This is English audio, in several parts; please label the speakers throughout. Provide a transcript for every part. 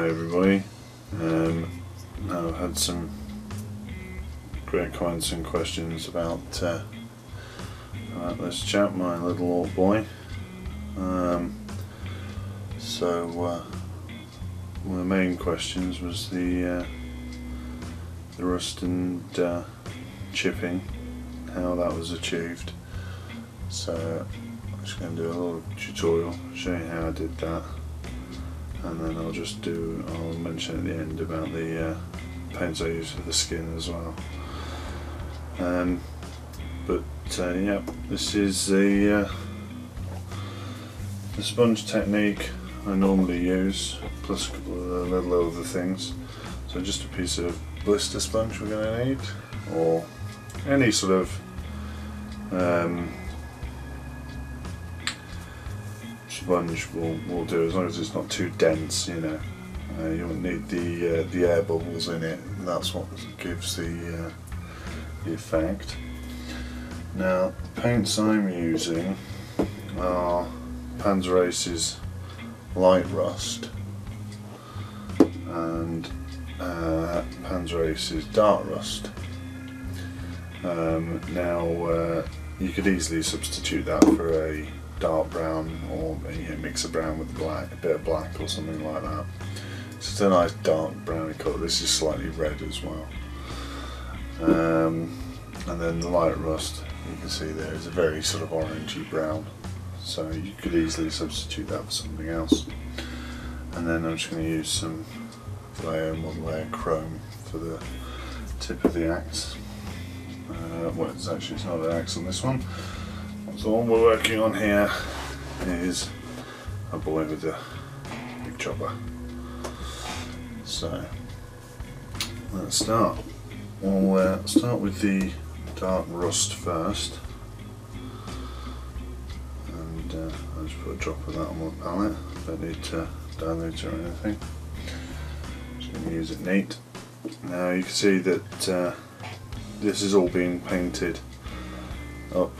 Speaker 1: Hi everybody. Now I've had some great comments and questions about this chap, my little Ork boy. One of the main questions was the rust and chipping, how that was achieved. So I'm just going to do a little tutorial, show you how I did that, and then I'll mention at the end about the paints I use for the skin as well. Yeah, this is the sponge technique I normally use, plus a little other things. So just a piece of blister sponge we're going to need, or any sort of sponge will do, as long as it's not too dense, you know. You won't need the air bubbles in it, and that's what gives the effect. Now, the paints I'm using are Panzerace's Light Rust and Panzerace's Dark Rust. Now, you could easily substitute that for a dark brown, or mix a brown with black, a bit of black or something like that. So it's a nice dark browny colour. This is slightly red as well. And then the Light Rust, you can see there is a very sort of orangey brown, so you could easily substitute that for something else. And then I'm just going to use some one layer chrome for the tip of the axe. It's not an axe on this one. So all we're working on here is a boy with a big chopper. So let's start. We'll start with the dark rust first, and I'll just put a drop of that on my palette. Don't need to dilute it or anything. Just going to use it neat. Now you can see that this is all being painted up.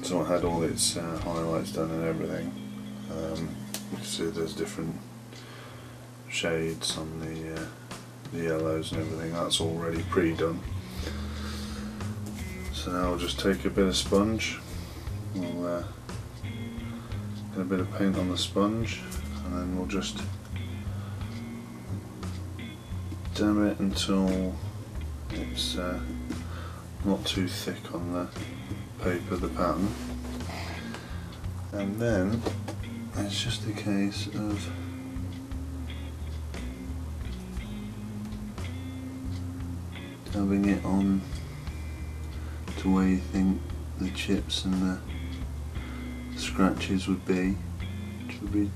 Speaker 1: So I had all its highlights done and everything. You can see there's different shades on the yellows and everything. That's already pre-done. So now I'll just take a bit of sponge. We'll get a bit of paint on the sponge, and then we'll just dab it until it's not too thick on the paper, the pattern. And then it's just a case of dabbing it on to where you think the chips and the scratches would be, which would be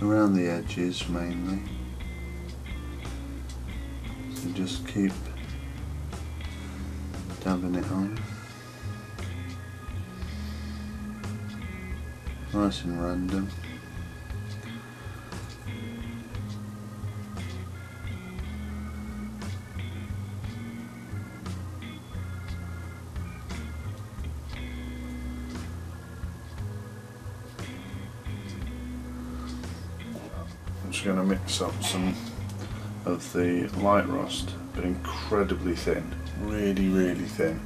Speaker 1: around the edges mainly. So just keep dabbing it on, nice and random. I'm just going to mix up some of the Light Rust, but incredibly thin, really thin,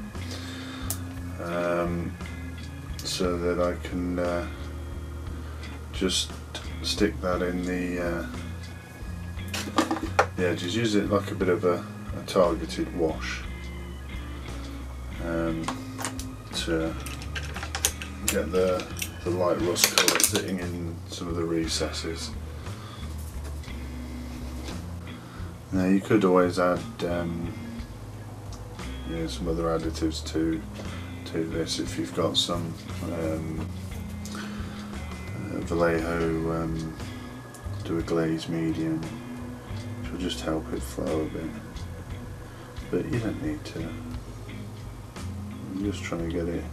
Speaker 1: so that I can just stick that in the edges. Use it like a bit of a targeted wash to get the Light Rust colour sitting in some of the recesses. Now you could always add some other additives to this if you've got some Vallejo, do a glaze medium, which will just help it flow a bit, but you don't need to. I'm just trying to get it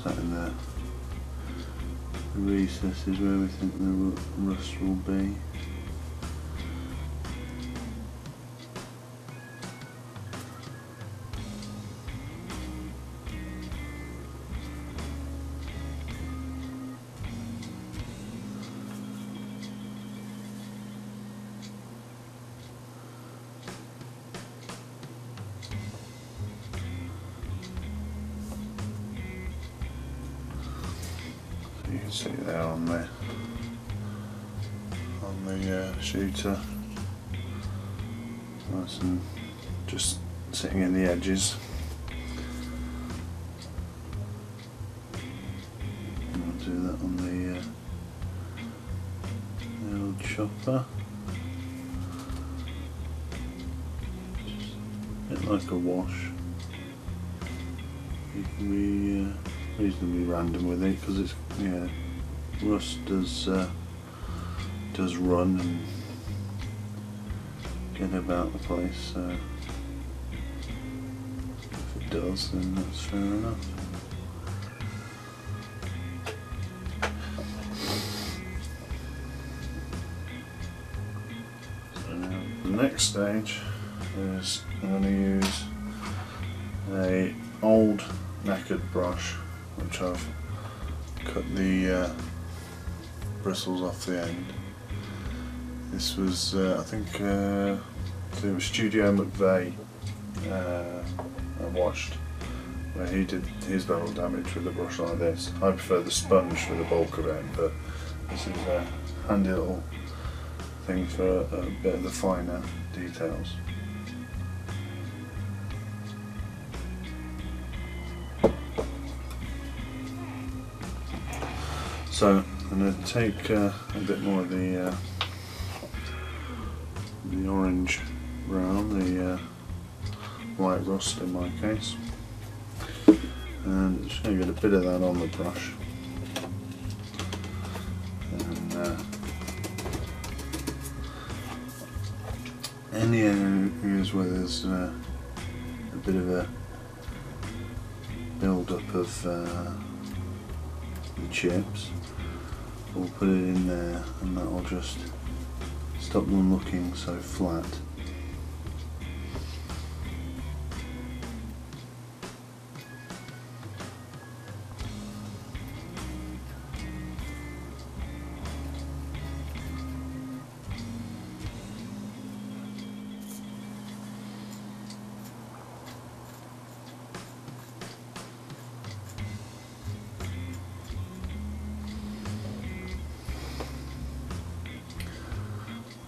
Speaker 1: sat in the recesses where we think the rust will be. see there on the shooter, nice and just sitting in the edges. And I'll do that on the old chopper. Just a bit like a wash. You can be reasonably random with it because it's, yeah, rust does run and get about the place, so if it does, then that's fair enough. So now the next stage is I'm going to use a old knackered brush, which I've cut the bristles off the end. This was I think it was Studio McVeigh I watched, where he did his level damage with a brush like this. I prefer the sponge for the bulk of it, but this is a handy little thing for a bit of the finer details. So I'm going to take a bit more of the orange brown, the white rust in my case, and just going to get a bit of that on the brush, and any areas where there's a bit of a build up of the chips, we'll put it in there, and that will just stop them looking so flat.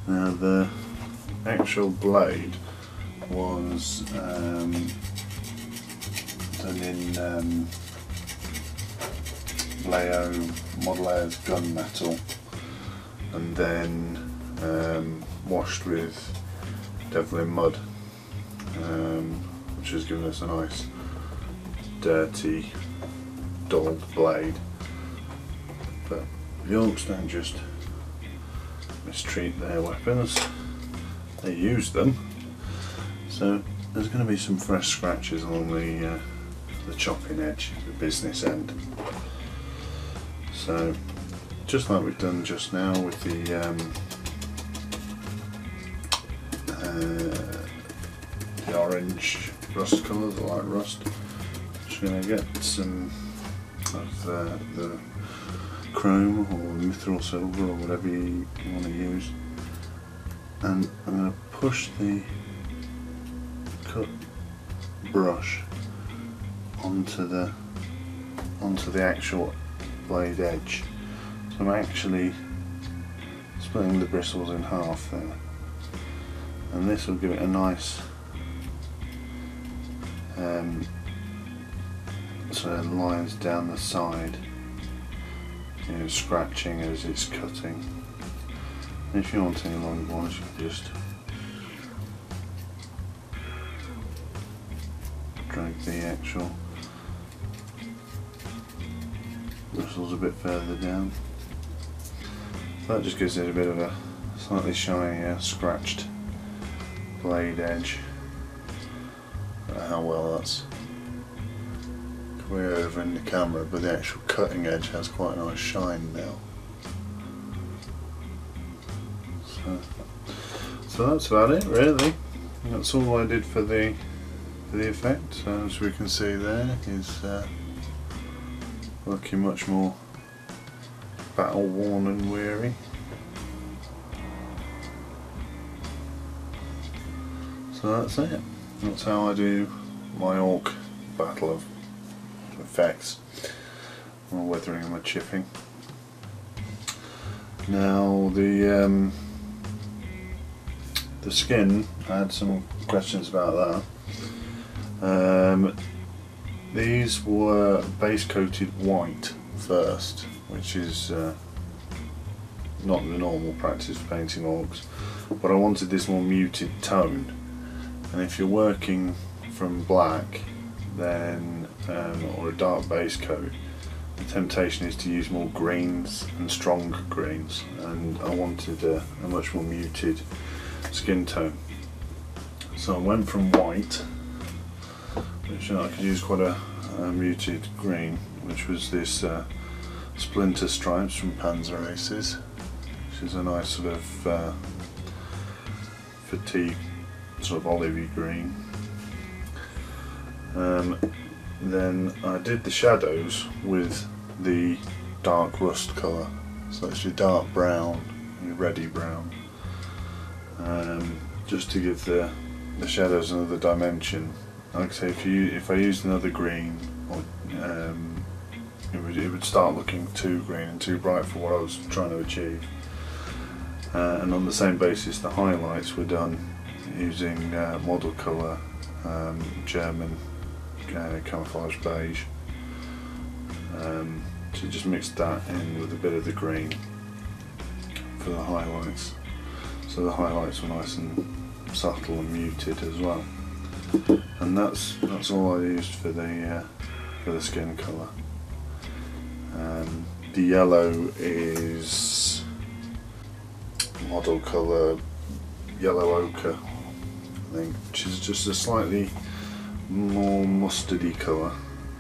Speaker 1: Now the actual blade was done in Model A's gunmetal, and then washed with Devlin mud, which has given us a nice dirty, dulled blade. But the Orks don't just mistreat their weapons, they use them, so there's going to be some fresh scratches along the chopping edge, the business end. So just like we've done just now with the orange rust colour, the light rust, just going to get some of the chrome or mithril silver or whatever you want to use, and I'm going to push the cut brush onto the actual blade edge. So I'm actually splitting the bristles in half there, and this will give it a nice sort of lines down the side, you know, scratching as it's cutting. And if you want any long ones, you can just drag the actual bristles a bit further down. So that just gives it a bit of a slightly shinier, scratched blade edge. I don't know how well that's way over in the camera, but the actual cutting edge has quite a nice shine now. So that's about it really. That's all I did for the effect. So as we can see there, he's looking much more battle worn and weary. So that's it. That's how I do my Ork battle of effects, my weathering and my chipping. Now the skin, I had some questions about that. These were base coated white first, which is not the normal practice for painting orcs, but I wanted this more muted tone, and if you're working from black then or a dark base coat, the temptation is to use more greens and strong greens, and I wanted a much more muted skin tone. So I went from white, which I could use quite a muted green, which was this Splinter Stripes from Panzer Aces, which is a nice sort of fatigue, sort of olivey green. Then I did the shadows with the dark rust colour, so it's your dark brown, your reddy brown, just to give the shadows another dimension. Like I say, if I used another green, it would start looking too green and too bright for what I was trying to achieve. And on the same basis, the highlights were done using model colour, German camouflage beige. So just mixed that in with a bit of the green for the highlights. So the highlights were nice and subtle and muted as well. And that's all I used for the skin colour. The yellow is model colour yellow ochre, I think, which is just a slightly more mustardy colour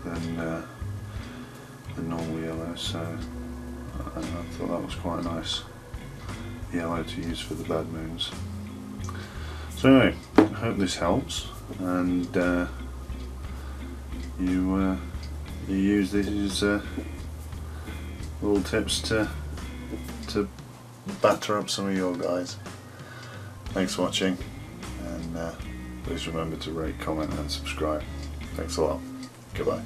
Speaker 1: than normal yellow, so I thought that was quite a nice yellow to use for the bad moons. So anyway, I hope this helps, and you use these little tips to batter up some of your guys. Thanks for watching, and please remember to rate, comment and subscribe. Thanks a lot. Goodbye.